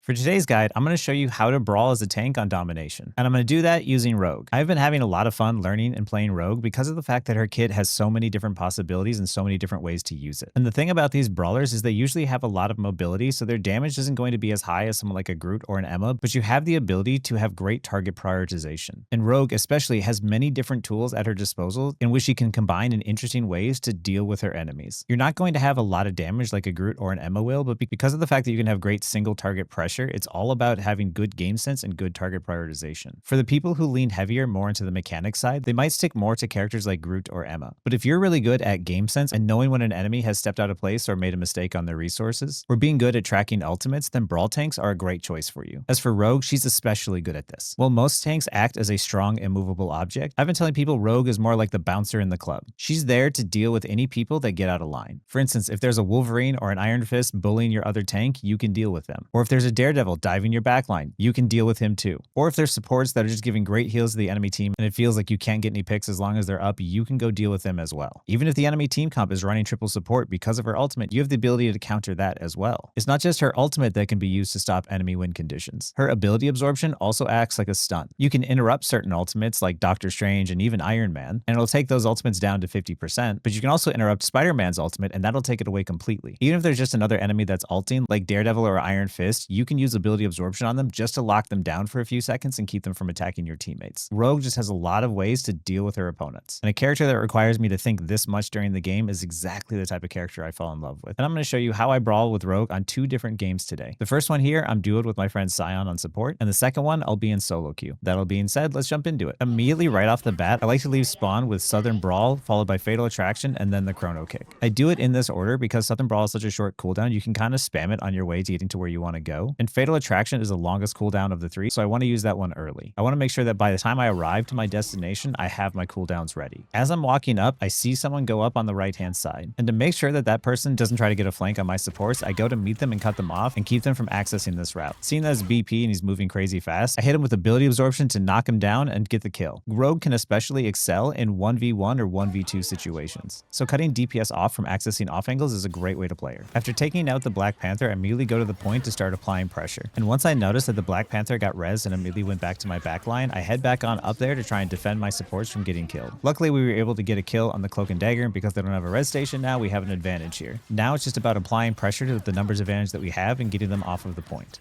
For today's guide, I'm going to show you how to brawl as a tank on Domination. And I'm going to do that using Rogue. I've been having a lot of fun learning and playing Rogue because of the fact that her kit has so many different possibilities and so many different ways to use it. And the thing about these brawlers is they usually have a lot of mobility, so their damage isn't going to be as high as someone like a Groot or an Emma, but you have the ability to have great target prioritization. And Rogue especially has many different tools at her disposal in which she can combine in interesting ways to deal with her enemies. You're not going to have a lot of damage like a Groot or an Emma will, but because of the fact that you can have great single target pressure, it's all about having good game sense and good target prioritization. For the people who lean heavier more into the mechanics side, they might stick more to characters like Groot or Emma. But if you're really good at game sense and knowing when an enemy has stepped out of place or made a mistake on their resources, or being good at tracking ultimates, then Brawl tanks are a great choice for you. As for Rogue, she's especially good at this. While most tanks act as a strong, immovable object, I've been telling people Rogue is more like the bouncer in the club. She's there to deal with any people that get out of line. For instance, if there's a Wolverine or an Iron Fist bullying your other tank, you can deal with them. Or if there's a Daredevil diving your backline, you can deal with him too. Or if there's supports that are just giving great heals to the enemy team and it feels like you can't get any picks as long as they're up, you can go deal with them as well. Even if the enemy team comp is running triple support because of her ultimate, you have the ability to counter that as well. It's not just her ultimate that can be used to stop enemy win conditions. Her ability absorption also acts like a stun. You can interrupt certain ultimates like Doctor Strange and even Iron Man, and it'll take those ultimates down to 50%, but you can also interrupt Spider-Man's ultimate and that'll take it away completely. Even if there's just another enemy that's ulting, like Daredevil or Iron Fist, you can use ability absorption on them just to lock them down for a few seconds and keep them from attacking your teammates. Rogue just has a lot of ways to deal with her opponents. And a character that requires me to think this much during the game is exactly the type of character I fall in love with. And I'm going to show you how I brawl with Rogue on two different games today. The first one here, I'm duoed with my friend Sion on support, and the second one, I'll be in solo queue. That all being said, let's jump into it. Immediately right off the bat, I like to leave spawn with Southern Brawl, followed by Fatal Attraction, and then the Chrono Kick. I do it in this order because Southern Brawl is such a short cooldown, you can kind of spam it on your way to getting to where you want to go. And Fatal Attraction is the longest cooldown of the three, so I want to use that one early. I want to make sure that by the time I arrive to my destination, I have my cooldowns ready. As I'm walking up, I see someone go up on the right-hand side. And to make sure that that person doesn't try to get a flank on my supports, I go to meet them and cut them off and keep them from accessing this route. Seeing that it's BP and he's moving crazy fast, I hit him with ability absorption to knock him down and get the kill. Rogue can especially excel in 1v1 or 1v2 situations, so cutting DPS off from accessing off angles is a great way to play her. After taking out the Black Panther, I immediately go to the point to start applying pressure. And once I noticed that the Black Panther got res and immediately went back to my backline, I head back on up there to try and defend my supports from getting killed. Luckily, we were able to get a kill on the Cloak and Dagger, and because they don't have a res station now, we have an advantage here. Now it's just about applying pressure to the numbers advantage that we have and getting them off of the point.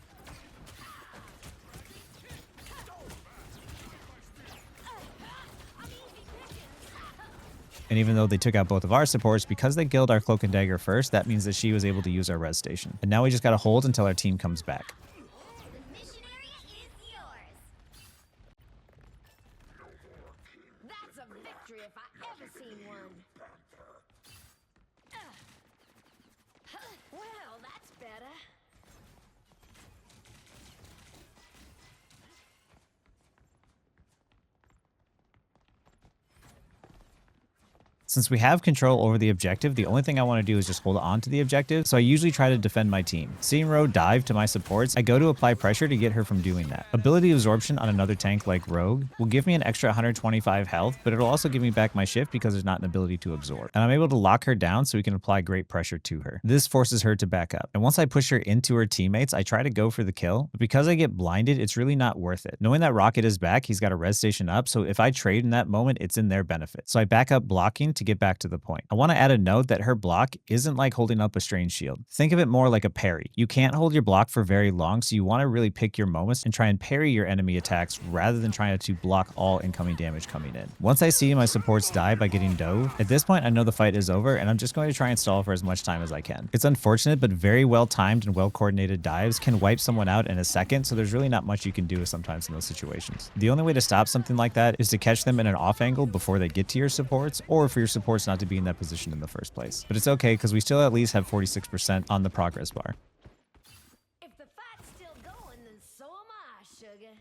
And even though they took out both of our supports, because they killed our Cloak and Dagger first, that means that she was able to use our res station. And now we just gotta hold until our team comes back. That's a victory if I ever seen one. Well, that's better. Since we have control over the objective, the only thing I want to do is just hold on to the objective, so I usually try to defend my team. Seeing Rogue dive to my supports, I go to apply pressure to get her from doing that. Ability absorption on another tank like Rogue will give me an extra 125 health, but it'll also give me back my shift because there's not an ability to absorb. And I'm able to lock her down so we can apply great pressure to her. This forces her to back up. And once I push her into her teammates, I try to go for the kill, but because I get blinded, it's really not worth it. Knowing that Rocket is back, he's got a res station up, so if I trade in that moment, it's in their benefit. So I back up blocking to get back to the point. I want to add a note that her block isn't like holding up a strange shield. Think of it more like a parry. You can't hold your block for very long, so you want to really pick your moments and try and parry your enemy attacks rather than trying to block all incoming damage coming in. Once I see my supports die by getting dove, at this point I know the fight is over and I'm just going to try and stall for as much time as I can. It's unfortunate, but very well timed and well coordinated dives can wipe someone out in a second, so there's really not much you can do sometimes in those situations. The only way to stop something like that is to catch them in an off angle before they get to your supports, or for your supports not to be in that position in the first place. But it's okay because we still at least have 46% on the progress bar. If the fight's still going, then so am I, sugar.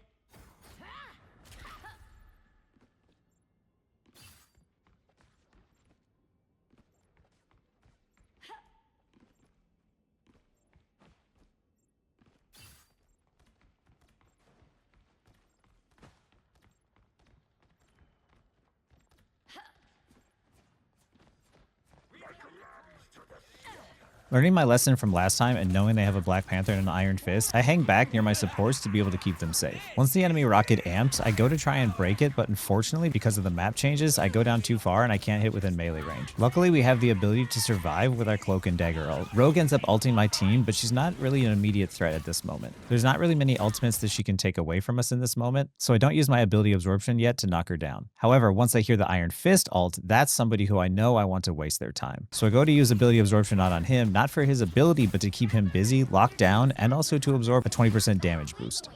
Learning my lesson from last time and knowing they have a Black Panther and an Iron Fist, I hang back near my supports to be able to keep them safe. Once the enemy rocket amps, I go to try and break it, but unfortunately, because of the map changes, I go down too far and I can't hit within melee range. Luckily, we have the ability to survive with our Cloak and Dagger ult. Rogue ends up ulting my team, but she's not really an immediate threat at this moment. There's not really many ultimates that she can take away from us in this moment, so I don't use my ability absorption yet to knock her down. However, once I hear the Iron Fist ult, that's somebody who I know I want to waste their time. So I go to use ability absorption on him, not for his ability, but to keep him busy, locked down, and also to absorb a 20% damage boost.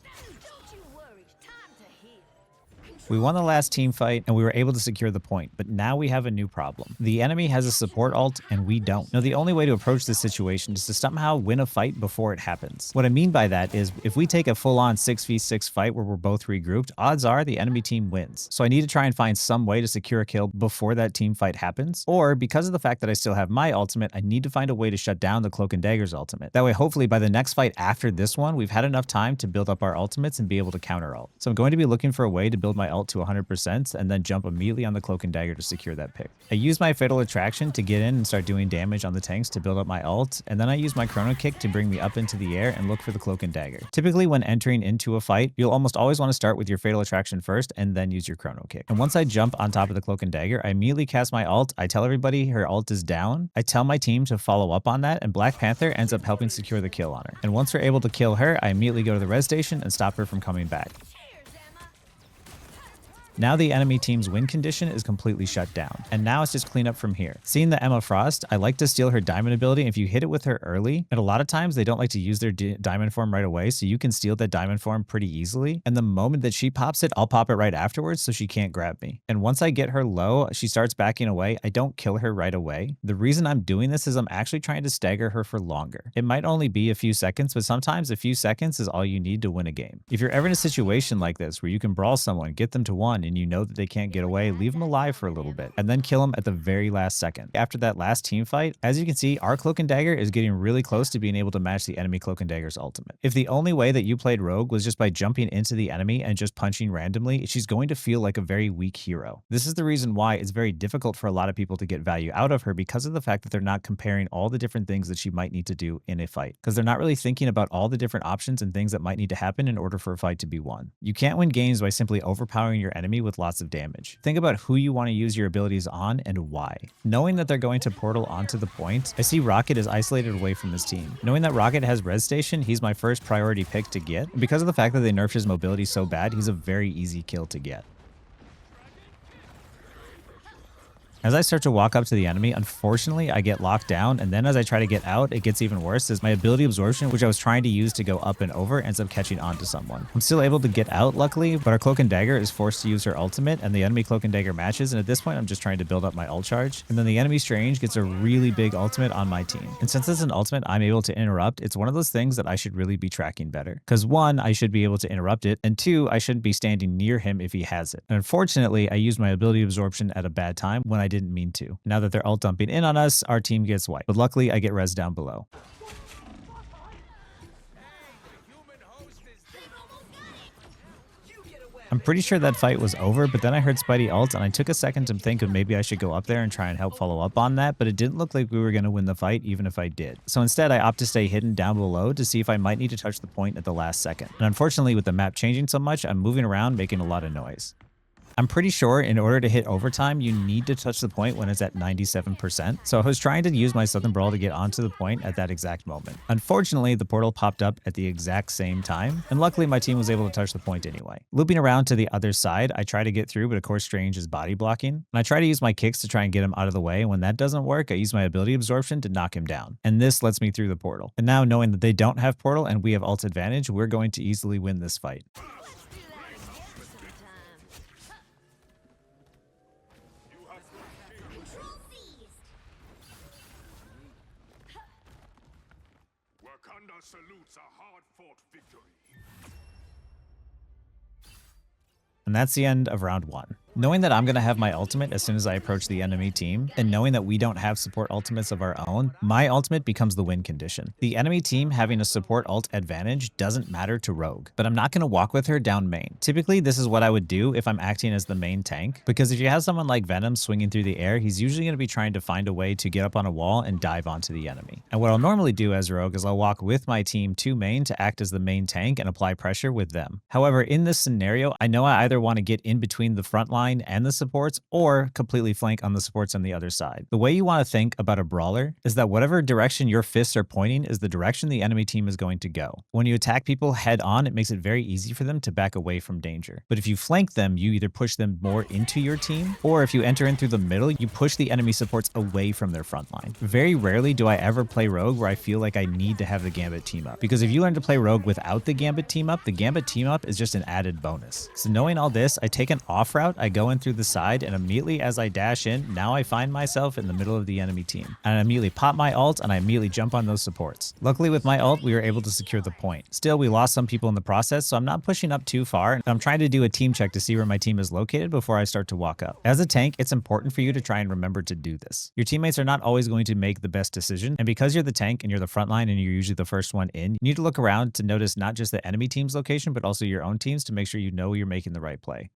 Don't you worry, time to heal. We won the last team fight and we were able to secure the point, but now we have a new problem. The enemy has a support ult and we don't. Now the only way to approach this situation is to somehow win a fight before it happens. What I mean by that is if we take a full-on 6v6 fight where we're both regrouped, odds are the enemy team wins. So I need to try and find some way to secure a kill before that team fight happens, or because of the fact that I still have my ultimate, I need to find a way to shut down the Cloak and Dagger's ultimate. That way hopefully by the next fight after this one, we've had enough time to build up our ultimates and be able to counter ult. So I'm going to be looking for a way to build my ult to 100% and then jump immediately on the Cloak and Dagger to secure that pick. I use my Fatal Attraction to get in and start doing damage on the tanks to build up my ult, and then I use my Chrono Kick to bring me up into the air and look for the Cloak and Dagger. Typically when entering into a fight, you'll almost always want to start with your Fatal Attraction first and then use your Chrono Kick. And once I jump on top of the Cloak and Dagger, I immediately cast my ult, I tell everybody her ult is down, I tell my team to follow up on that, and Black Panther ends up helping secure the kill on her. And once we're able to kill her, I immediately go to the res station and stop her from coming back. Now the enemy team's win condition is completely shut down, and now it's just clean up from here. Seeing the Emma Frost, I like to steal her diamond ability, and if you hit it with her early, and a lot of times they don't like to use their diamond form right away, so you can steal that diamond form pretty easily, and the moment that she pops it, I'll pop it right afterwards so she can't grab me. And once I get her low, she starts backing away. I don't kill her right away. The reason I'm doing this is I'm actually trying to stagger her for longer. It might only be a few seconds, but sometimes a few seconds is all you need to win a game. If you're ever in a situation like this where you can brawl someone, get them to 1, and you know that they can't get away, leave them alive for a little bit, and then kill them at the very last second. After that last team fight, as you can see, our Cloak and Dagger is getting really close to being able to match the enemy Cloak and Dagger's ultimate. If the only way that you played Rogue was just by jumping into the enemy and just punching randomly, she's going to feel like a very weak hero. This is the reason why it's very difficult for a lot of people to get value out of her, because of the fact that they're not comparing all the different things that she might need to do in a fight, because they're not really thinking about all the different options and things that might need to happen in order for a fight to be won. You can't win games by simply overpowering your enemy with lots of damage. Think about who you want to use your abilities on and why. Knowing that they're going to portal onto the point, I see Rocket is isolated away from his team. Knowing that Rocket has res station, he's my first priority pick to get. And because of the fact that they nerfed his mobility so bad, he's a very easy kill to get. As I start to walk up to the enemy, unfortunately, I get locked down, and then as I try to get out, it gets even worse as my ability absorption, which I was trying to use to go up and over, ends up catching onto someone. I'm still able to get out, luckily, but our Cloak and Dagger is forced to use her ultimate, and the enemy Cloak and Dagger matches, and at this point, I'm just trying to build up my ult charge, and then the enemy Strange gets a really big ultimate on my team. And since it's an ultimate I'm able to interrupt, it's one of those things that I should really be tracking better. Because 1, I should be able to interrupt it, and 2, I shouldn't be standing near him if he has it. And unfortunately, I used my ability absorption at a bad time when I didn't mean to. Now that they're ult dumping in on us, our team gets wiped. But luckily, I get res down below. I'm pretty sure that fight was over, but then I heard Spidey ult, and I took a second to think of maybe I should go up there and try and help follow up on that, but it didn't look like we were going to win the fight, even if I did. So instead, I opt to stay hidden down below to see if I might need to touch the point at the last second. And unfortunately, with the map changing so much, I'm moving around, making a lot of noise. I'm pretty sure in order to hit overtime, you need to touch the point when it's at 97%. So I was trying to use my Southern Brawl to get onto the point at that exact moment. Unfortunately, the portal popped up at the exact same time, and luckily my team was able to touch the point anyway. Looping around to the other side, I try to get through, but of course Strange is body blocking. And I try to use my kicks to try and get him out of the way, and when that doesn't work, I use my ability absorption to knock him down. And this lets me through the portal. And now knowing that they don't have portal and we have ult advantage, we're going to easily win this fight. Salutes a hard-fought victory. And that's the end of round 1. Knowing that I'm going to have my ultimate as soon as I approach the enemy team, and knowing that we don't have support ultimates of our own, my ultimate becomes the win condition. The enemy team having a support ult advantage doesn't matter to Rogue, but I'm not going to walk with her down main. Typically, this is what I would do if I'm acting as the main tank, because if you have someone like Venom swinging through the air, he's usually going to be trying to find a way to get up on a wall and dive onto the enemy. And what I'll normally do as Rogue is I'll walk with my team to main to act as the main tank and apply pressure with them. However, in this scenario, I know I either want to get in between the front line and the supports or completely flank on the supports on the other side. The way you want to think about a brawler is that whatever direction your fists are pointing is the direction the enemy team is going to go. When you attack people head on, it makes it very easy for them to back away from danger. But if you flank them, you either push them more into your team, or if you enter in through the middle, you push the enemy supports away from their front line. Very rarely do I ever play Rogue where I feel like I need to have the Gambit team up, because if you learn to play Rogue without the Gambit team up is just an added bonus. So knowing all this, I take an off route, I go in through the side, and immediately as I dash in, now I find myself in the middle of the enemy team. And I immediately pop my ult and I immediately jump on those supports. Luckily with my ult, we were able to secure the point. Still, we lost some people in the process, so I'm not pushing up too far, and I'm trying to do a team check to see where my team is located before I start to walk up. As a tank, it's important for you to try and remember to do this. Your teammates are not always going to make the best decision, and because you're the tank and you're the front line and you're usually the first one in, you need to look around to notice not just the enemy team's location, but also your own team's to make sure you know you're making the right play.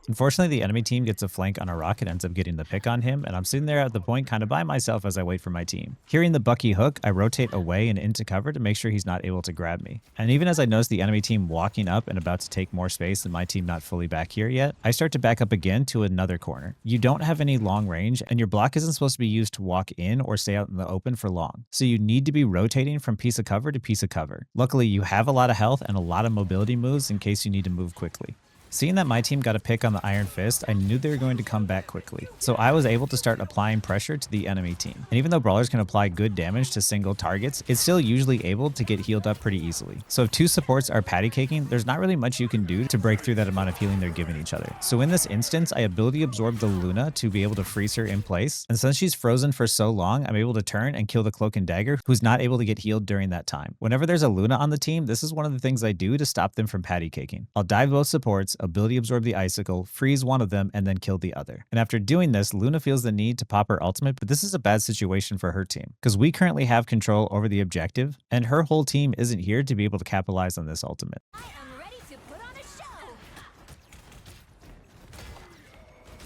Unfortunately, the enemy team gets a flank on a rock and ends up getting the pick on him, and I'm sitting there at the point kind of by myself as I wait for my team. Hearing the Bucky hook, I rotate away and into cover to make sure he's not able to grab me. And even as I notice the enemy team walking up and about to take more space and my team not fully back here yet, I start to back up again to another corner. You don't have any long range, and your block isn't supposed to be used to walk in or stay out in the open for long. So you need to be rotating from piece of cover to piece of cover. Luckily, you have a lot of health and a lot of mobility moves in case you need to move quickly. Seeing that my team got a pick on the Iron Fist, I knew they were going to come back quickly, so I was able to start applying pressure to the enemy team. And even though brawlers can apply good damage to single targets, it's still usually able to get healed up pretty easily. So if two supports are patty caking, there's not really much you can do to break through that amount of healing they're giving each other. So in this instance, I ability absorbed the Luna to be able to freeze her in place, and since she's frozen for so long, I'm able to turn and kill the Cloak and Dagger, who's not able to get healed during that time. Whenever there's a Luna on the team, this is one of the things I do to stop them from patty caking. I'll dive both supports, ability absorb the icicle, freeze one of them, and then kill the other. And after doing this, Luna feels the need to pop her ultimate, but this is a bad situation for her team, because we currently have control over the objective, and her whole team isn't here to be able to capitalize on this ultimate. I am ready to put on a show.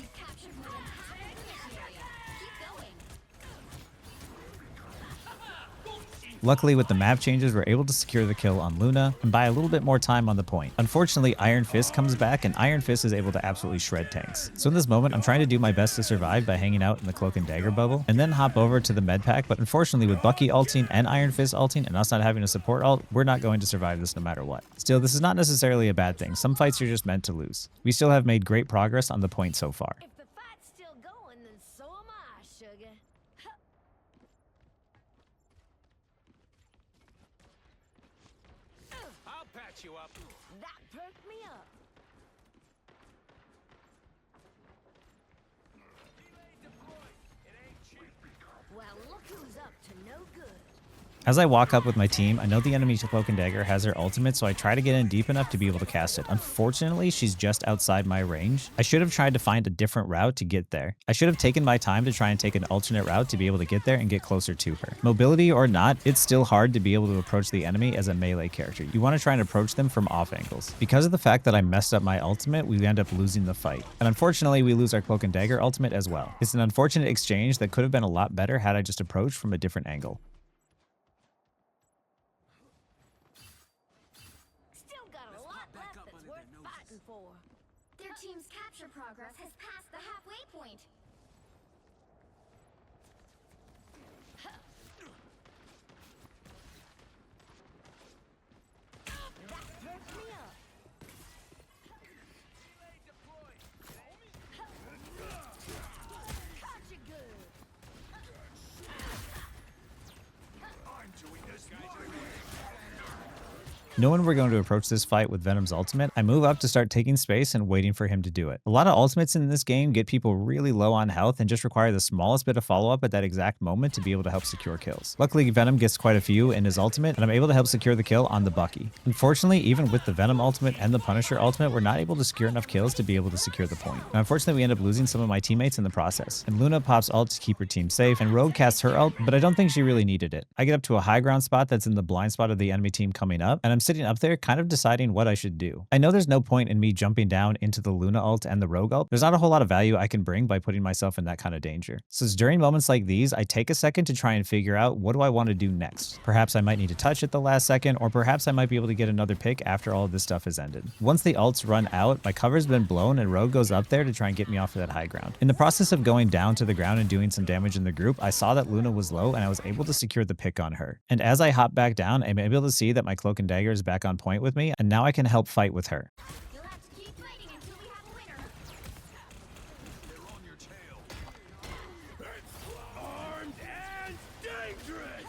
You captured my area. Keep going. Luckily, with the map changes, we're able to secure the kill on Luna and buy a little bit more time on the point. Unfortunately, Iron Fist comes back, and Iron Fist is able to absolutely shred tanks. So in this moment, I'm trying to do my best to survive by hanging out in the Cloak and Dagger bubble, and then hop over to the med pack, but unfortunately with Bucky ulting and Iron Fist ulting and us not having a support ult, we're not going to survive this no matter what. Still, this is not necessarily a bad thing. Some fights you're just meant to lose. We still have made great progress on the point so far. If the fight's still going, then so am I, sugar. I'll patch you up. That perked me up. Well, look who's up to no good. As I walk up with my team, I know the enemy Cloak and Dagger has her ultimate, so I try to get in deep enough to be able to cast it. Unfortunately, she's just outside my range. I should have tried to find a different route to get there. I should have taken my time to try and take an alternate route to be able to get there and get closer to her. Mobility or not, it's still hard to be able to approach the enemy as a melee character. You want to try and approach them from off angles. Because of the fact that I messed up my ultimate, we end up losing the fight. And unfortunately, we lose our Cloak and Dagger ultimate as well. It's an unfortunate exchange that could have been a lot better had I just approached from a different angle. Their team's capture progress has passed the halfway point. That perked me up. Caught you good. Knowing we're going to approach this fight with Venom's ultimate, I move up to start taking space and waiting for him to do it. A lot of ultimates in this game get people really low on health and just require the smallest bit of follow-up at that exact moment to be able to help secure kills. Luckily, Venom gets quite a few in his ultimate, and I'm able to help secure the kill on the Bucky. Unfortunately, even with the Venom ultimate and the Punisher ultimate, we're not able to secure enough kills to be able to secure the point. Now, unfortunately, we end up losing some of my teammates in the process, and Luna pops ult to keep her team safe, and Rogue casts her ult, but I don't think she really needed it. I get up to a high ground spot that's in the blind spot of the enemy team coming up, and I'm sitting up there kind of deciding what I should do. I know there's no point in me jumping down into the Luna ult and the Rogue ult. There's not a whole lot of value I can bring by putting myself in that kind of danger. So it's during moments like these, I take a second to try and figure out what do I want to do next. Perhaps I might need to touch at the last second, or perhaps I might be able to get another pick after all of this stuff has ended. Once the ults run out, my cover's been blown and Rogue goes up there to try and get me off of that high ground. In the process of going down to the ground and doing some damage in the group, I saw that Luna was low and I was able to secure the pick on her. And as I hop back down, I'm able to see that my cloak and dagger is back on point with me, and now I can help fight with her. You'll have to keep fighting until we have a winner. They're on your tail. It's armed and dangerous.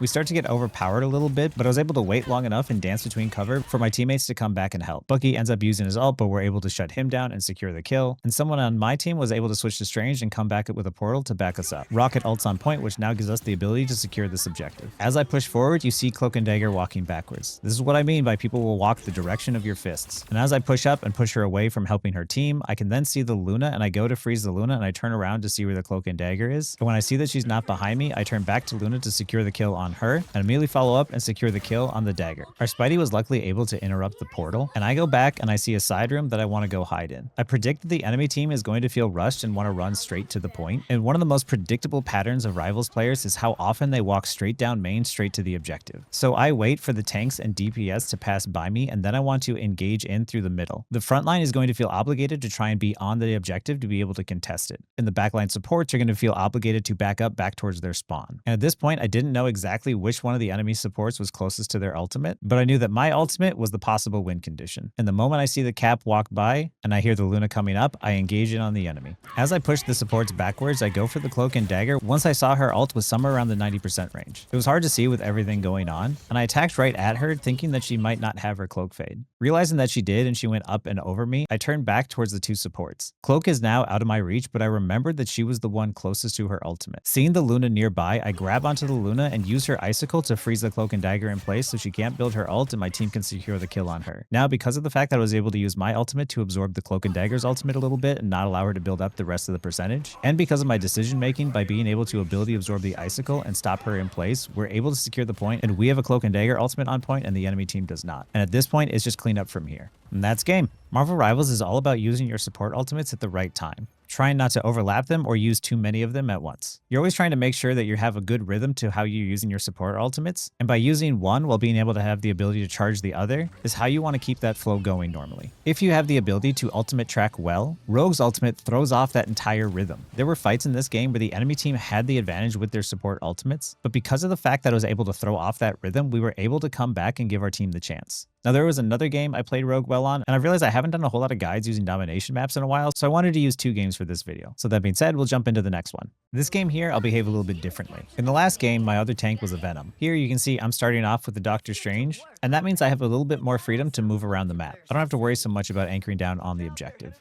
We start to get overpowered a little bit, but I was able to wait long enough and dance between cover for my teammates to come back and help. Bucky ends up using his ult, but we're able to shut him down and secure the kill. And someone on my team was able to switch to Strange and come back with a portal to back us up. Rocket ults on point, which now gives us the ability to secure this objective. As I push forward, you see Cloak and Dagger walking backwards. This is what I mean by people will walk the direction of your fists. And as I push up and push her away from helping her team, I can then see the Luna, and I go to freeze the Luna, and I turn around to see where the Cloak and Dagger is. But when I see that she's not behind me, I turn back to Luna to secure the kill on her, and immediately follow up and secure the kill on the Dagger. Our Spidey was luckily able to interrupt the portal, and I go back and I see a side room that I want to go hide in. I predict that the enemy team is going to feel rushed and want to run straight to the point, and one of the most predictable patterns of Rivals players is how often they walk straight down main straight to the objective. So I wait for the tanks and DPS to pass by me, and then I want to engage in through the middle. The front line is going to feel obligated to try and be on the objective to be able to contest it, and the backline supports are going to feel obligated to back up back towards their spawn. And at this point, I didn't know exactly which one of the enemy supports was closest to their ultimate, but I knew that my ultimate was the possible win condition. And the moment I see the Cap walk by and I hear the Luna coming up, I engage in on the enemy. As I push the supports backwards, I go for the Cloak and Dagger once I saw her ult was somewhere around the 90% range. It was hard to see with everything going on, and I attacked right at her thinking that she might not have her cloak fade. Realizing that she did and she went up and over me, I turned back towards the two supports. Cloak is now out of my reach, but I remembered that she was the one closest to her ultimate. Seeing the Luna nearby, I grab onto the Luna and use her icicle to freeze the Cloak and Dagger in place so she can't build her ult and my team can secure the kill on her. Now, because of the fact that I was able to use my ultimate to absorb the Cloak and Dagger's ultimate a little bit and not allow her to build up the rest of the percentage, and because of my decision making by being able to ability absorb the icicle and stop her in place, we're able to secure the point, and we have a Cloak and Dagger ultimate on point and the enemy team does not. And at this point, it's just clean up from here. And that's game. Marvel Rivals is all about using your support ultimates at the right time, trying not to overlap them or use too many of them at once. You're always trying to make sure that you have a good rhythm to how you're using your support ultimates, and by using one while being able to have the ability to charge the other is how you want to keep that flow going normally. If you have the ability to ultimate track well, Rogue's ultimate throws off that entire rhythm. There were fights in this game where the enemy team had the advantage with their support ultimates, but because of the fact that I was able to throw off that rhythm, we were able to come back and give our team the chance. Now, there was another game I played Rogue well on, and I realized I haven't done a whole lot of guides using domination maps in a while, so I wanted to use 2 games for this video. So that being said, we'll jump into the next one. This game here, I'll behave a little bit differently. In the last game, my other tank was a Venom. Here you can see I'm starting off with the Doctor Strange, and that means I have a little bit more freedom to move around the map. I don't have to worry so much about anchoring down on the objective.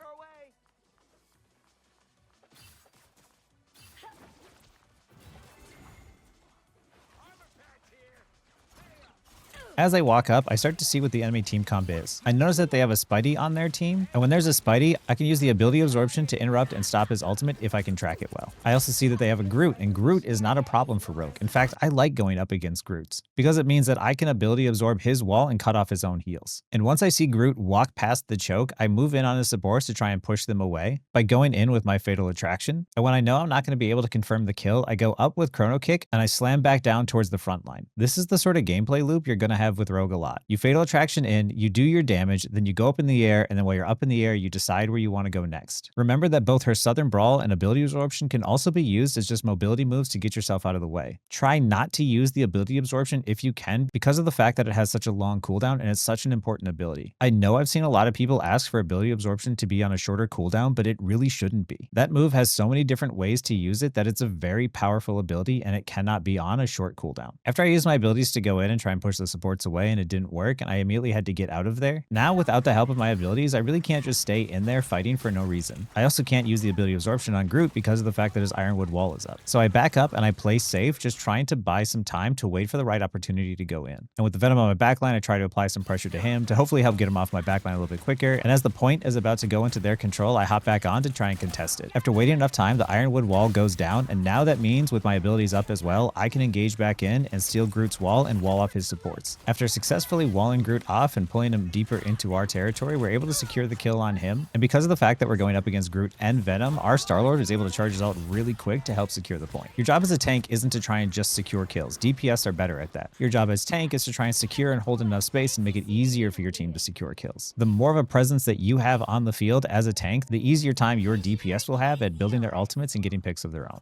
As I walk up, I start to see what the enemy team comp is. I notice that they have a Spidey on their team, and when there's a Spidey, I can use the ability absorption to interrupt and stop his ultimate if I can track it well. I also see that they have a Groot, and Groot is not a problem for Rogue. In fact, I like going up against Groots, because it means that I can ability absorb his wall and cut off his own heals. And once I see Groot walk past the choke, I move in on his supports to try and push them away by going in with my Fatal Attraction. And when I know I'm not going to be able to confirm the kill, I go up with Chrono Kick and I slam back down towards the front line. This is the sort of gameplay loop you're going to have with Rogue a lot. You Fatal Attraction in, you do your damage, then you go up in the air, and then while you're up in the air, you decide where you want to go next. Remember that both her Southern Brawl and ability absorption can also be used as just mobility moves to get yourself out of the way. Try not to use the ability absorption if you can, because of the fact that it has such a long cooldown and it's such an important ability. I know I've seen a lot of people ask for ability absorption to be on a shorter cooldown, but it really shouldn't be. That move has so many different ways to use it that it's a very powerful ability and it cannot be on a short cooldown. After I use my abilities to go in and try and push the supports turrets away and it didn't work, and I immediately had to get out of there. Now, without the help of my abilities, I really can't just stay in there fighting for no reason. I also can't use the ability absorption on Groot because of the fact that his ironwood wall is up. So I back up and I play safe, just trying to buy some time to wait for the right opportunity to go in. And with the Venom on my backline, I try to apply some pressure to him to hopefully help get him off my backline a little bit quicker. And as the point is about to go into their control, I hop back on to try and contest it. After waiting enough time, the ironwood wall goes down, and now that means with my abilities up as well, I can engage back in and steal Groot's wall and wall off his supports. After successfully walling Groot off and pulling him deeper into our territory, we're able to secure the kill on him. And because of the fact that we're going up against Groot and Venom, our Star-Lord is able to charge his ult really quick to help secure the point. Your job as a tank isn't to try and just secure kills. DPS are better at that. Your job as tank is to try and secure and hold enough space and make it easier for your team to secure kills. The more of a presence that you have on the field as a tank, the easier time your DPS will have at building their ultimates and getting picks of their own.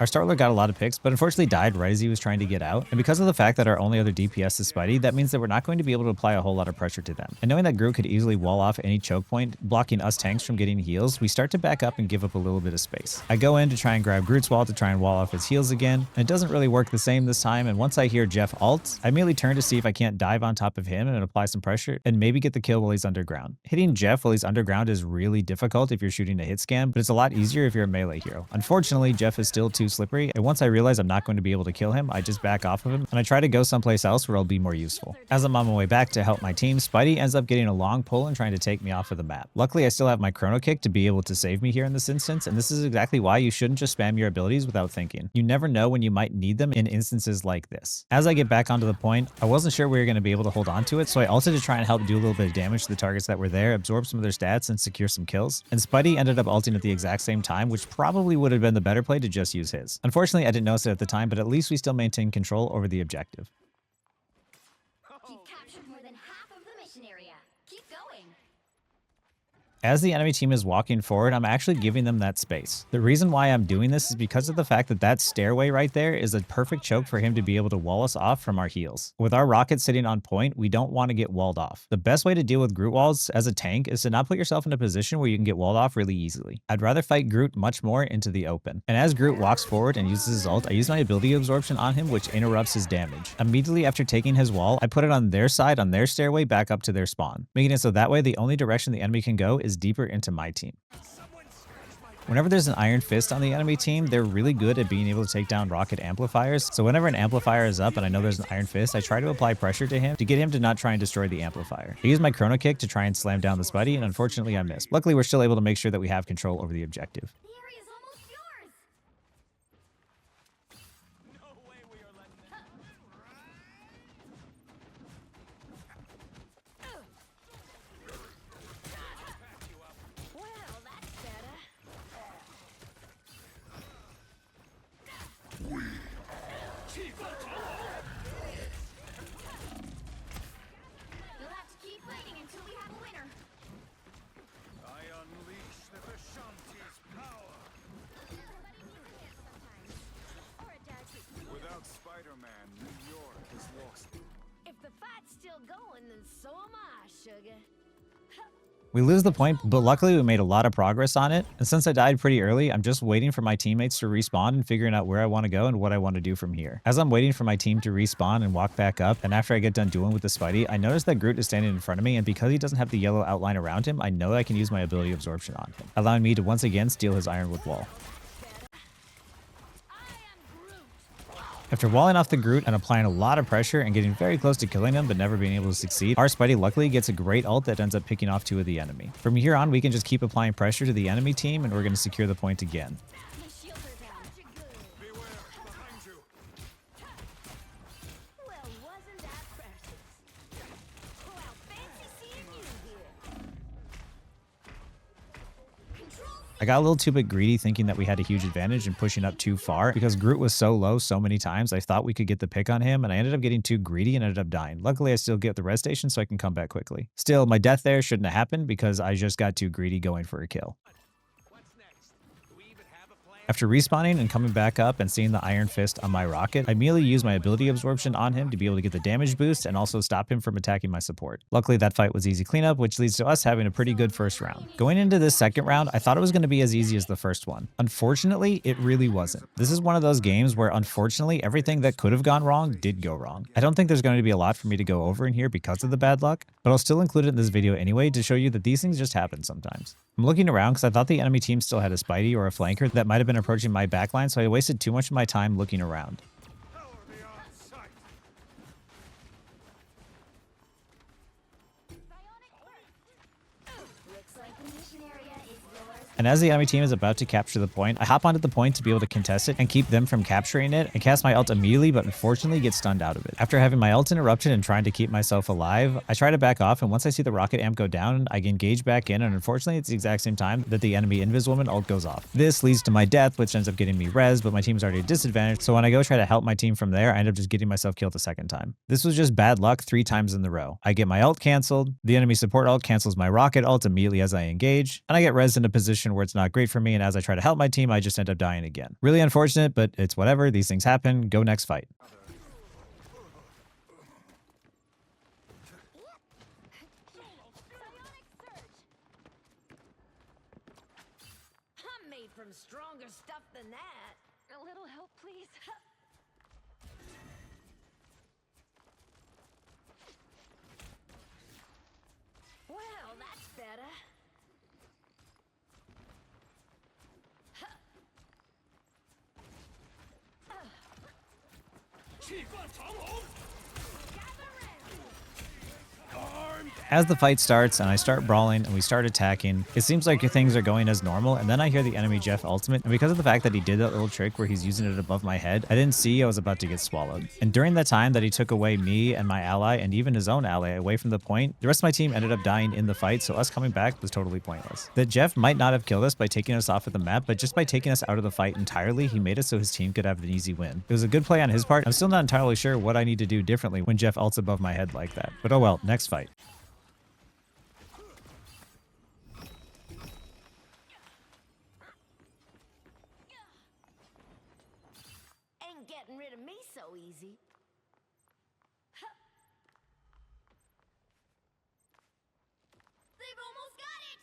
Our Star-Lord got a lot of picks, but unfortunately died right as he was trying to get out. And because of the fact that our only other DPS is Spidey, that means that we're not going to be able to apply a whole lot of pressure to them. And knowing that Groot could easily wall off any choke point, blocking us tanks from getting heals, we start to back up and give up a little bit of space. I go in to try and grab Groot's wall to try and wall off his heals again, and it doesn't really work the same this time. And once I hear Jeff ult, I immediately turn to see if I can't dive on top of him and apply some pressure and maybe get the kill while he's underground. Hitting Jeff while he's underground is really difficult if you're shooting a hit scan, but it's a lot easier if you're a melee hero. Unfortunately, Jeff is still too slippery, and once I realize I'm not going to be able to kill him, I just back off of him and I try to go someplace else where I'll be more useful. As I'm on my way back to help my team, Spidey ends up getting a long pull and trying to take me off of the map. Luckily, I still have my chrono kick to be able to save me here in this instance, and this is exactly why you shouldn't just spam your abilities without thinking. You never know when you might need them in instances like this. As I get back onto the point, I wasn't sure we were going to be able to hold on to it, so I ulted to try and help do a little bit of damage to the targets that were there, absorb some of their stats, and secure some kills. And Spidey ended up ulting at the exact same time, which probably would have been the better play to just use his. Unfortunately, I didn't notice it at the time, but at least we still maintain control over the objective. You've captured more than half of the mission area. Keep going. As the enemy team is walking forward, I'm actually giving them that space. The reason why I'm doing this is because of the fact that that stairway right there is a perfect choke for him to be able to wall us off from our heals. With our rocket sitting on point, we don't want to get walled off. The best way to deal with Groot walls as a tank is to not put yourself in a position where you can get walled off really easily. I'd rather fight Groot much more into the open. And as Groot walks forward and uses his ult, I use my ability absorption on him, which interrupts his damage. Immediately after taking his wall, I put it on their side on their stairway back up to their spawn, making it so that way the only direction the enemy can go is deeper into my team. Whenever there's an Iron Fist on the enemy team, they're really good at being able to take down rocket amplifiers. So whenever an amplifier is up and I know there's an Iron Fist, I try to apply pressure to him to get him to not try and destroy the amplifier. I use my chrono kick to try and slam down the Spidey, and unfortunately I missed. Luckily, we're still able to make sure that we have control over the objective. The area's almost yours. No way we are letting them. Well, that's better. You'll have to keep fighting until we have a winner. I unleash the Vishanti's power. Everybody needs a hit sometimes. Or a dash. Without Spider-Man, New York is lost. If the fight's still going, then so am I, sugar. We lose the point, but luckily we made a lot of progress on it. And since I died pretty early, I'm just waiting for my teammates to respawn and figuring out where I want to go and what I want to do from here. As I'm waiting for my team to respawn and walk back up, and after I get done dueling with the Spidey, I notice that Groot is standing in front of me, and because he doesn't have the yellow outline around him, I know that I can use my ability absorption on him, allowing me to once again steal his ironwood wall. I am Groot. After walling off the Groot and applying a lot of pressure and getting very close to killing him but never being able to succeed, our Spidey luckily gets a great ult that ends up picking off 2 of the enemy. From here on, we can just keep applying pressure to the enemy team and we're going to secure the point again. My shields are down. Beware, behind you. Well, wasn't that precious? Well, fancy seeing you here. Control. I got a little too bit greedy thinking that we had a huge advantage and pushing up too far because Groot was so low so many times. I thought we could get the pick on him and I ended up getting too greedy and ended up dying. Luckily, I still get the res station so I can come back quickly. Still, my death there shouldn't have happened because I just got too greedy going for a kill. What's next? Do we even have a plan? After respawning and coming back up and seeing the Iron Fist on my rocket, I immediately used my ability absorption on him to be able to get the damage boost and also stop him from attacking my support. Luckily, that fight was easy cleanup, which leads to us having a pretty good first round. Going into this second round, I thought it was going to be as easy as the first one. Unfortunately, it really wasn't. This is one of those games where unfortunately everything that could have gone wrong did go wrong. I don't think there's going to be a lot for me to go over in here because of the bad luck, but I'll still include it in this video anyway to show you that these things just happen sometimes. I'm looking around because I thought the enemy team still had a Spidey or a flanker that might have been approaching my backline, so I wasted too much of my time looking around. Power beyond sight. Looks like the mission area is yours. And as the enemy team is about to capture the point, I hop onto the point to be able to contest it and keep them from capturing it and cast my ult immediately, but unfortunately get stunned out of it. After having my ult interrupted and trying to keep myself alive, I try to back off, and once I see the rocket amp go down, I engage back in, and unfortunately it's the exact same time that the enemy Inviswoman ult goes off. This leads to my death, which ends up getting me res, but my team's already at disadvantage, so when I go try to help my team from there, I end up just getting myself killed a second time. This was just bad luck 3 times in the row. I get my ult canceled, the enemy support ult cancels my rocket ult immediately as I engage, and I get res in a position where it's not great for me, and as I try to help my team, I just end up dying again. Really unfortunate, but it's whatever. These things happen. Go next fight. Psionic surge. I'm made from stronger stuff than that. A little help, please. Well, that's better. As the fight starts and I start brawling and we start attacking, it seems like things are going as normal, and then I hear the enemy Jeff ultimate, and because of the fact that he did that little trick where he's using it above my head, I didn't see I was about to get swallowed. And during that time that he took away me and my ally and even his own ally away from the point, the rest of my team ended up dying in the fight, so us coming back was totally pointless. That Jeff might not have killed us by taking us off of the map, but just by taking us out of the fight entirely, he made it so his team could have an easy win. It was a good play on his part. I'm still not entirely sure what I need to do differently when Jeff ults above my head like that, but oh well, next fight. Ain't getting rid of me so easy. They've almost got it!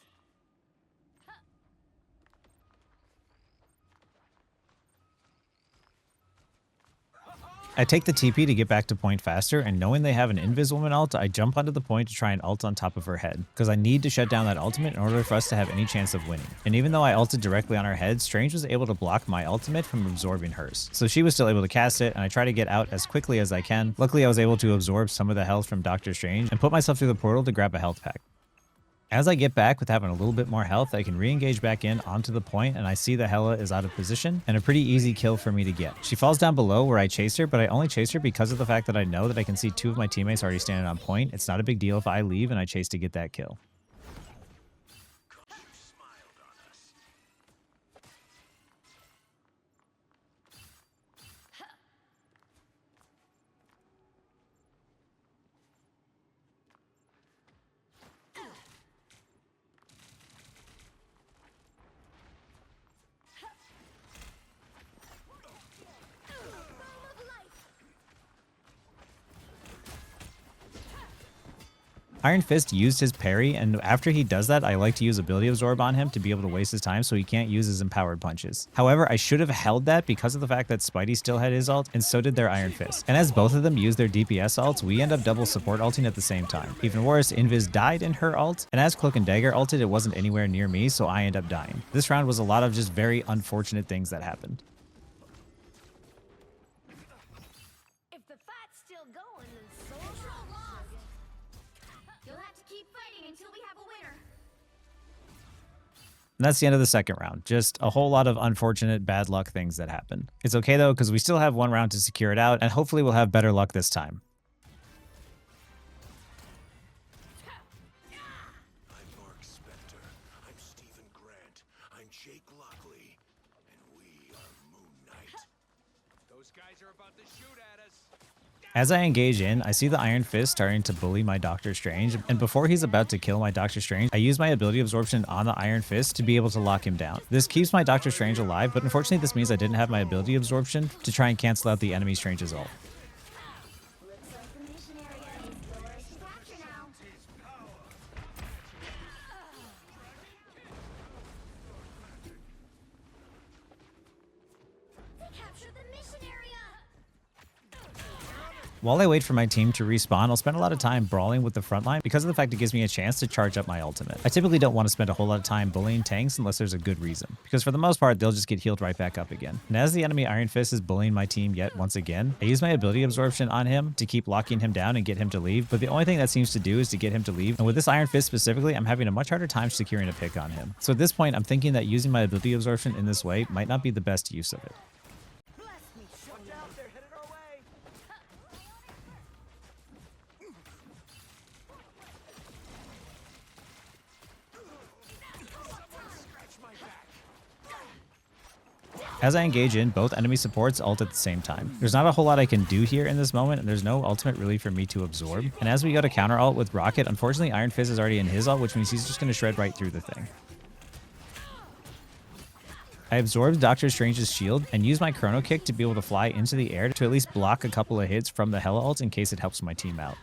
I take the TP to get back to point faster, and knowing they have an Inviswoman ult, I jump onto the point to try and ult on top of her head, because I need to shut down that ultimate in order for us to have any chance of winning. And even though I ulted directly on her head, Strange was able to block my ultimate from absorbing hers. So she was still able to cast it, and I try to get out as quickly as I can. Luckily, I was able to absorb some of the health from Doctor Strange and put myself through the portal to grab a health pack. As I get back with having a little bit more health, I can re-engage back in onto the point, and I see the Hela is out of position, and a pretty easy kill for me to get. She falls down below where I chase her, but I only chase her because of the fact that I know that I can see 2 of my teammates already standing on point. It's not a big deal if I leave and I chase to get that kill. Iron Fist used his parry, and after he does that, I like to use ability absorb on him to be able to waste his time so he can't use his empowered punches. However, I should have held that because of the fact that Spidey still had his ult, and so did their Iron Fist. And as both of them use their DPS ults, we end up double support ulting at the same time. Even worse, Invis died in her ult, and as Cloak and Dagger ulted, it wasn't anywhere near me, so I end up dying. This round was a lot of just very unfortunate things that happened. If the fight's still going, then so lost. You'll have to keep fighting until we have a winner. And that's the end of the second round. Just a whole lot of unfortunate bad luck things that happened. It's okay though, because we still have 1 round to secure it out, and hopefully we'll have better luck this time. I'm Mark Spector. I'm Stephen Grant. I'm Jake Lockley. And we are Moon Knight. Those guys are about to shoot at us. As I engage in, I see the Iron Fist starting to bully my Doctor Strange, and before he's about to kill my Doctor Strange, I use my ability absorption on the Iron Fist to be able to lock him down. This keeps my Doctor Strange alive, but unfortunately this means I didn't have my ability absorption to try and cancel out the enemy Strange's ult. Looks like the mission area is yours to capture now. They captured the mission area. While I wait for my team to respawn, I'll spend a lot of time brawling with the front line because of the fact it gives me a chance to charge up my ultimate. I typically don't want to spend a whole lot of time bullying tanks unless there's a good reason, because for the most part, they'll just get healed right back up again. And as the enemy Iron Fist is bullying my team yet once again, I use my ability absorption on him to keep locking him down and get him to leave, but the only thing that seems to do is to get him to leave. And with this Iron Fist specifically, I'm having a much harder time securing a pick on him. So at this point, I'm thinking that using my ability absorption in this way might not be the best use of it. Bless me, showdown. They're headed our way. As I engage in, both enemy supports ult at the same time. There's not a whole lot I can do here in this moment, and there's no ultimate really for me to absorb. And as we go to counter ult with Rocket, unfortunately Iron Fist is already in his ult, which means he's just going to shred right through the thing. I absorbed Doctor Strange's shield and used my Chrono Kick to be able to fly into the air to at least block a couple of hits from the Hela ult in case it helps my team out.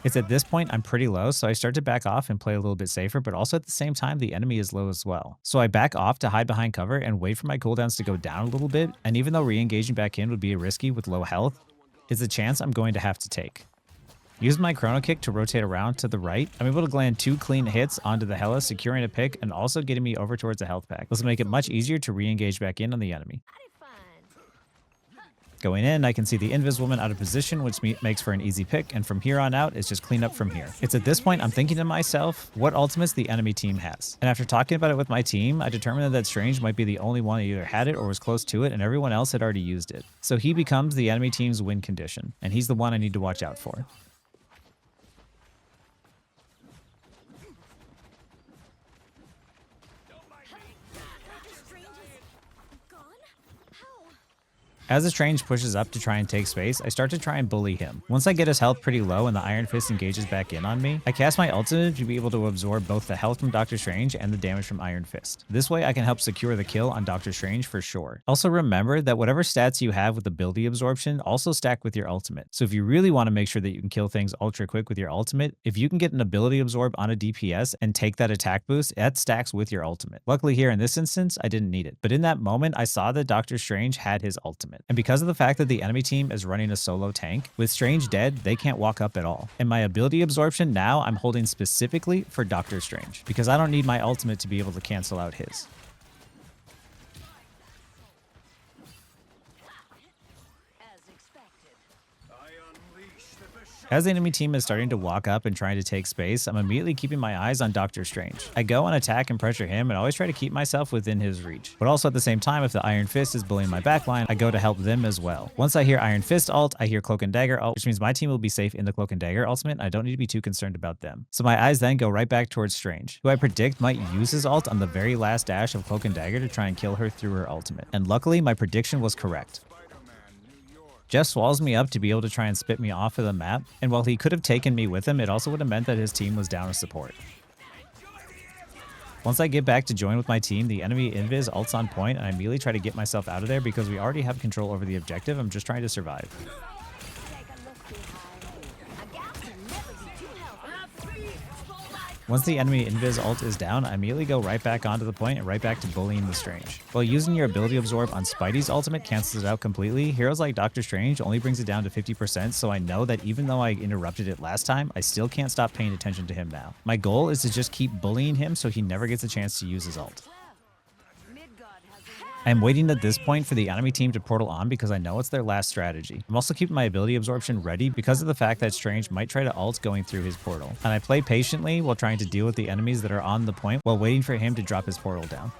It's at this point I'm pretty low, so I start to back off and play a little bit safer, but also at the same time the enemy is low as well. So I back off to hide behind cover and wait for my cooldowns to go down a little bit, and even though re-engaging back in would be risky with low health, it's a chance I'm going to have to take. Use my Chrono Kick to rotate around to the right. I'm able to land 2 clean hits onto the Hela, securing a pick and also getting me over towards the health pack. This will make it much easier to re-engage back in on the enemy. Howdy, fun. Going in, I can see the Invis woman out of position, which makes for an easy pick, and from here on out, it's just clean up from here. It's at this point I'm thinking to myself, what ultimates the enemy team has? And after talking about it with my team, I determined that Strange might be the only one that either had it or was close to it, and everyone else had already used it. So he becomes the enemy team's win condition, and he's the one I need to watch out for. Strange is gone? How? As the Strange pushes up to try and take space, I start to try and bully him. Once I get his health pretty low and the Iron Fist engages back in on me, I cast my ultimate to be able to absorb both the health from Doctor Strange and the damage from Iron Fist. This way I can help secure the kill on Doctor Strange for sure. Also remember that whatever stats you have with ability absorption also stack with your ultimate. So if you really want to make sure that you can kill things ultra quick with your ultimate, if you can get an ability absorb on a DPS and take that attack boost, that stacks with your ultimate. Luckily here in this instance, I didn't need it. But in that moment, I saw that Doctor Strange had his ultimate. And because of the fact that the enemy team is running a solo tank, with Strange dead, they can't walk up at all. And my ability absorption now I'm holding specifically for Doctor Strange, because I don't need my ultimate to be able to cancel out his. As expected. I unleash the Bishop. As the enemy team is starting to walk up and trying to take space, I'm immediately keeping my eyes on Doctor Strange. I go and attack and pressure him and always try to keep myself within his reach. But also at the same time, if the Iron Fist is bullying my backline, I go to help them as well. Once I hear Iron Fist ult, I hear Cloak and Dagger ult, which means my team will be safe in the Cloak and Dagger ultimate. I don't need to be too concerned about them. So my eyes then go right back towards Strange, who I predict might use his ult on the very last dash of Cloak and Dagger to try and kill her through her ultimate. And luckily, my prediction was correct. Spider-Man, New York. Jeff swallows me up to be able to try and spit me off of the map, and while he could have taken me with him, it also would have meant that his team was down to support. Once I get back to join with my team, the enemy Invis ults on point, and I immediately try to get myself out of there because we already have control over the objective. I'm just trying to survive. Take a look behind. A gal can never be too healthy. Once the enemy Invis ult is down, I immediately go right back onto the point and right back to bullying the Strange. While using your ability absorb on Spidey's ultimate cancels it out completely, heroes like Doctor Strange only brings it down to 50%, so I know that even though I interrupted it last time, I still can't stop paying attention to him now. My goal is to just keep bullying him so he never gets a chance to use his ult. I'm waiting at this point for the enemy team to portal on because I know it's their last strategy. I'm also keeping my ability absorption ready because of the fact that Strange might try to ult going through his portal. And I play patiently while trying to deal with the enemies that are on the point while waiting for him to drop his portal down.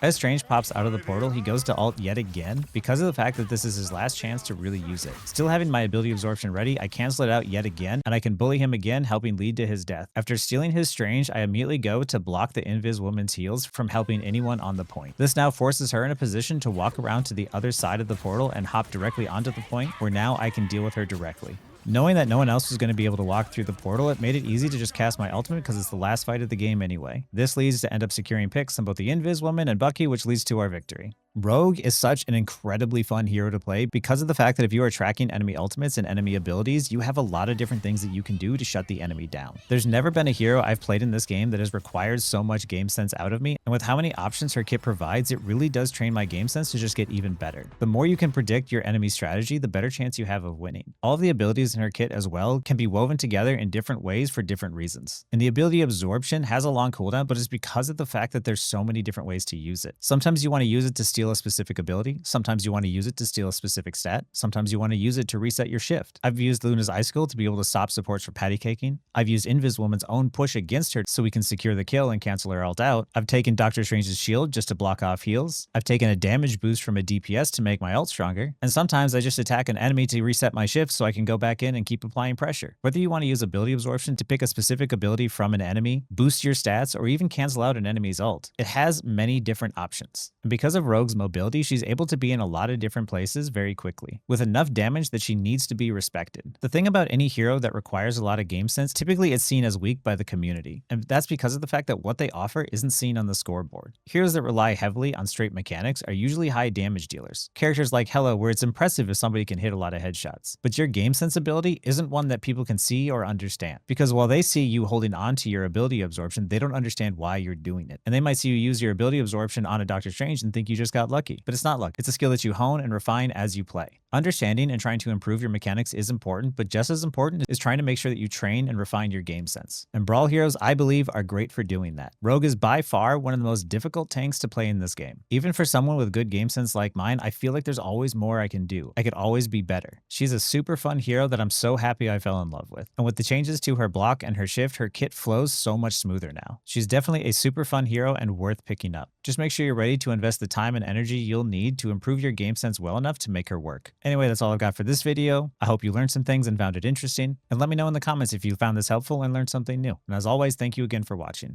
As Strange pops out of the portal, he goes to ult yet again because of the fact that this is his last chance to really use it. Still having my ability absorption ready, I cancel it out yet again, and I can bully him again, helping lead to his death. After stealing his Strange, I immediately go to block the Invis woman's heals from helping anyone on the point. This now forces her in a position to walk around to the other side of the portal and hop directly onto the point, where now I can deal with her directly. Knowing that no one else was going to be able to walk through the portal, it made it easy to just cast my ultimate because it's the last fight of the game anyway. This leads to end up securing picks on both the Invis woman and Bucky, which leads to our victory. Rogue is such an incredibly fun hero to play because of the fact that if you are tracking enemy ultimates and enemy abilities, you have a lot of different things that you can do to shut the enemy down. There's never been a hero I've played in this game that has required so much game sense out of me, and with how many options her kit provides, it really does train my game sense to just get even better. The more you can predict your enemy's strategy, the better chance you have of winning. All of the abilities in her kit as well can be woven together in different ways for different reasons. And the ability absorption has a long cooldown, but it's because of the fact that there's so many different ways to use it. Sometimes you want to use it to steal a specific ability. Sometimes you want to use it to steal a specific stat. Sometimes you want to use it to reset your shift. I've used Luna's Icicle to be able to stop supports for patty caking. I've used Invis Woman's own push against her so we can secure the kill and cancel her ult out. I've taken Doctor Strange's shield just to block off heals. I've taken a damage boost from a DPS to make my ult stronger. And sometimes I just attack an enemy to reset my shift so I can go back in and keep applying pressure. Whether you want to use ability absorption to pick a specific ability from an enemy, boost your stats, or even cancel out an enemy's ult, it has many different options. And because of Rogue's mobility, she's able to be in a lot of different places very quickly, with enough damage that she needs to be respected. The thing about any hero that requires a lot of game sense, typically it's seen as weak by the community, and that's because of the fact that what they offer isn't seen on the scoreboard. Heroes that rely heavily on straight mechanics are usually high damage dealers. Characters like Hela, where it's impressive if somebody can hit a lot of headshots, but your game sense ability isn't one that people can see or understand, because while they see you holding on to your ability absorption, they don't understand why you're doing it. And they might see you use your ability absorption on a Doctor Strange and think you just got lucky, but it's not luck. It's a skill that you hone and refine as you play. Understanding and trying to improve your mechanics is important, but just as important is trying to make sure that you train and refine your game sense. And Brawl heroes, I believe, are great for doing that. Rogue is by far one of the most difficult tanks to play in this game. Even for someone with good game sense like mine, I feel like there's always more I can do. I could always be better. She's a super fun hero that I'm so happy I fell in love with. And with the changes to her block and her shift, her kit flows so much smoother now. She's definitely a super fun hero and worth picking up. Just make sure you're ready to invest the time and energy you'll need to improve your game sense well enough to make her work. Anyway, that's all I've got for this video. I hope you learned some things and found it interesting. And let me know in the comments if you found this helpful and learned something new. And as always, thank you again for watching.